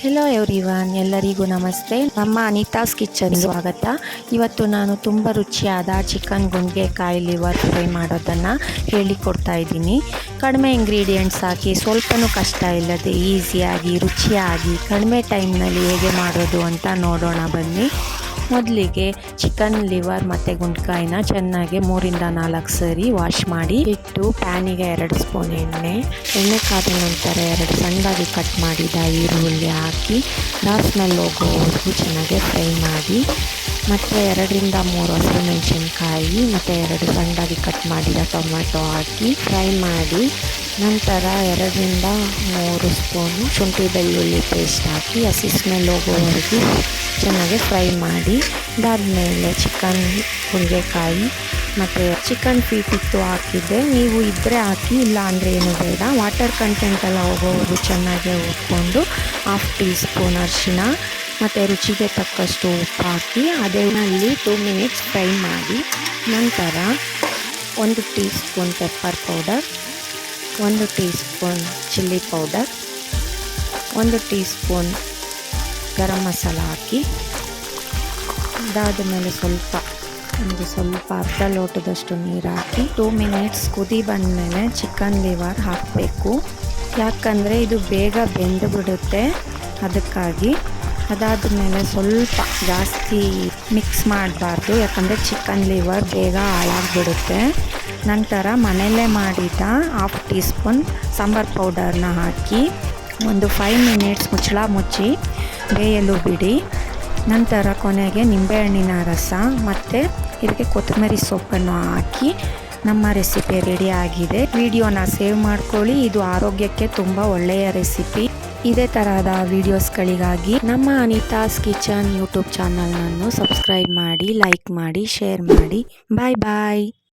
Hello everyone, ಎಲ್ಲರಿಗೂ ನಮಸ್ತೆ. ನಮ್ಮ ಅನಿತಾಸ್ ಕಿಚನ್ ಸ್ವಾಗತ. ಇವತ್ತು ನಾನು ತುಂಬ ರುಚಿಯಾದ ಚಿಕನ್ ಗುಂಡ್ಗೆಕಾಯಿ ಲಿವರ್ ಫ್ರೈ ಮಾಡೋದನ್ನು ಹೇಳಿಕೊಡ್ತಾ ಇದ್ದೀನಿ. ಕಡಿಮೆ ಇಂಗ್ರೀಡಿಯೆಂಟ್ಸ್ ಹಾಕಿ ಸ್ವಲ್ಪನೂ ಕಷ್ಟ ಇಲ್ಲದೆ ಈಸಿಯಾಗಿ ರುಚಿಯಾಗಿ ಕಡಿಮೆ ಟೈಮ್ನಲ್ಲಿ ಹೇಗೆ ಮಾಡೋದು ಅಂತ ನೋಡೋಣ ಬನ್ನಿ. ಮೊದಲಿಗೆ ಚಿಕನ್ ಲಿವರ್ ಮತ್ತು ಗುಂಡ್ಕಾಯಿನ ಚೆನ್ನಾಗಿ 3-4 ಸರಿ ವಾಶ್ ಮಾಡಿ ಇಟ್ಟು ಪ್ಯಾನಿಗೆ 2 ಸ್ಪೂನ್ ಎಣ್ಣೆ ಕಾದ ನಂತರ 2 ಸಣ್ಣದಾಗಿ ಕಟ್ ಮಾಡಿದ ಈರುಳ್ಳಿ ಹಾಕಿ ಸ್ಮೆಲ್ ಹೋಗೋವರೆಗೂ ಚೆನ್ನಾಗಿ ಫ್ರೈ ಮಾಡಿ, ಮತ್ತು 2-3 ಹಸಿಮೆಣಸಿನ್ಕಾಯಿ ಮತ್ತು 2 ಸಣ್ಣದಾಗಿ ಕಟ್ ಮಾಡಿದ ಟೊಮೆಟೊ ಹಾಕಿ ಫ್ರೈ ಮಾಡಿ, ನಂತರ 2-3 ಸ್ಪೂನು ಶುಂಠಿ ಬೆಳ್ಳುಳ್ಳಿ ಪೇಸ್ಟ್ ಹಾಕಿ ಹಸಿ ಸ್ಮೆಲ್ ಹೋಗೋವರೆಗೂ ಚೆನ್ನಾಗಿ ಫ್ರೈ ಮಾಡಿ, ಅದಾದಮೇಲೆ ಚಿಕನ್ ಗುಂಡ್ಗೆಕಾಯಿ ಮತ್ತು ಚಿಕನ್ ಫೀಟ್ ಇತ್ತು ಹಾಕಿದ್ದೆ. ನೀವು ಇದ್ದರೆ ಹಾಕಿ, ಇಲ್ಲ ಅಂದರೆ ಏನು ಬೇಡ. ವಾಟರ್ ಕಂಟೆಂಟ್ ಎಲ್ಲ ಹೋಗೋವರೆಗೂ ಚೆನ್ನಾಗಿ ಉಟ್ಕೊಂಡು 1/2 ಟೀ ಸ್ಪೂನ್ ಅರಿಶಿಣ ಮತ್ತು ರುಚಿಗೆ ತಕ್ಕಷ್ಟು ಉಪ್ಪು ಹಾಕಿ ಅದರಲ್ಲಿ 2 ಮಿನಿಟ್ಸ್ ಫ್ರೈ ಮಾಡಿ, ನಂತರ 1 teaspoon pepper powder, 1 teaspoon chilli powder, 1 teaspoon garam masala ಹಾಕಿ, ಅದಾದ ಮೇಲೆ ಸ್ವಲ್ಪ ಅರ್ಧ ಲೋಟದಷ್ಟು ನೀರು ಹಾಕಿ 2 ಮಿನಿಟ್ಸ್ ಕುದಿ ಬಂದಮೇಲೆ ಚಿಕನ್ ಲಿವರ್ ಹಾಕಬೇಕು. ಯಾಕಂದರೆ ಇದು ಬೇಗ ಬೆಂದು ಬಿಡುತ್ತೆ, ಅದಕ್ಕಾಗಿ. ಅದಾದ ಮೇಲೆ ಸ್ವಲ್ಪ ಜಾಸ್ತಿ ಮಿಕ್ಸ್ ಮಾಡಬಾರ್ದು, ಯಾಕಂದರೆ ಚಿಕನ್ ಲಿವರ್ ಬೇಗ ಹಾಳಾಗಿಬಿಡುತ್ತೆ. ನಂತರ ಮನೆಯಲ್ಲೇ ಮಾಡಿದ 1/2 ಟೀ ಸ್ಪೂನ್ ಸಾಂಬಾರು ಪೌಡರ್ನ ಹಾಕಿ ಒಂದು 5 ಮಿನಿಟ್ಸ್ ಮುಚ್ಚಳ ಮುಚ್ಚಿ ಬೇಯಲು ಬಿಡಿ. ನಂತರ ಕೊನೆಗೆ ನಿಂಬೆಹಣ್ಣಿನ ರಸ ಮತ್ತು ಇದಕ್ಕೆ ಕೊತ್ತಂಬರಿ ಸೊಪ್ಪನ್ನು ಹಾಕಿ ನಮ್ಮ ರೆಸಿಪಿ ರೆಡಿ ಆಗಿದೆ. ವಿಡಿಯೋನ ಸೇವ್ ಮಾಡ್ಕೊಳ್ಳಿ, ಇದು ಆರೋಗ್ಯಕ್ಕೆ ತುಂಬ ಒಳ್ಳೆಯ ರೆಸಿಪಿ. ಇದೇ ತರಹದ ವಿಡಿಯೋಸ್ಗಳಿಗಾಗಿ ನಮ್ಮ ಅನಿತಾಸ್ ಕಿಚನ್ ಯೂಟ್ಯೂಬ್ ಚಾನಲ್ನನ್ನು ಸಬ್ಸ್ಕ್ರೈಬ್ ಮಾಡಿ, ಲೈಕ್ ಮಾಡಿ, ಶೇರ್ ಮಾಡಿ. ಬಾಯ್ ಬಾಯ್.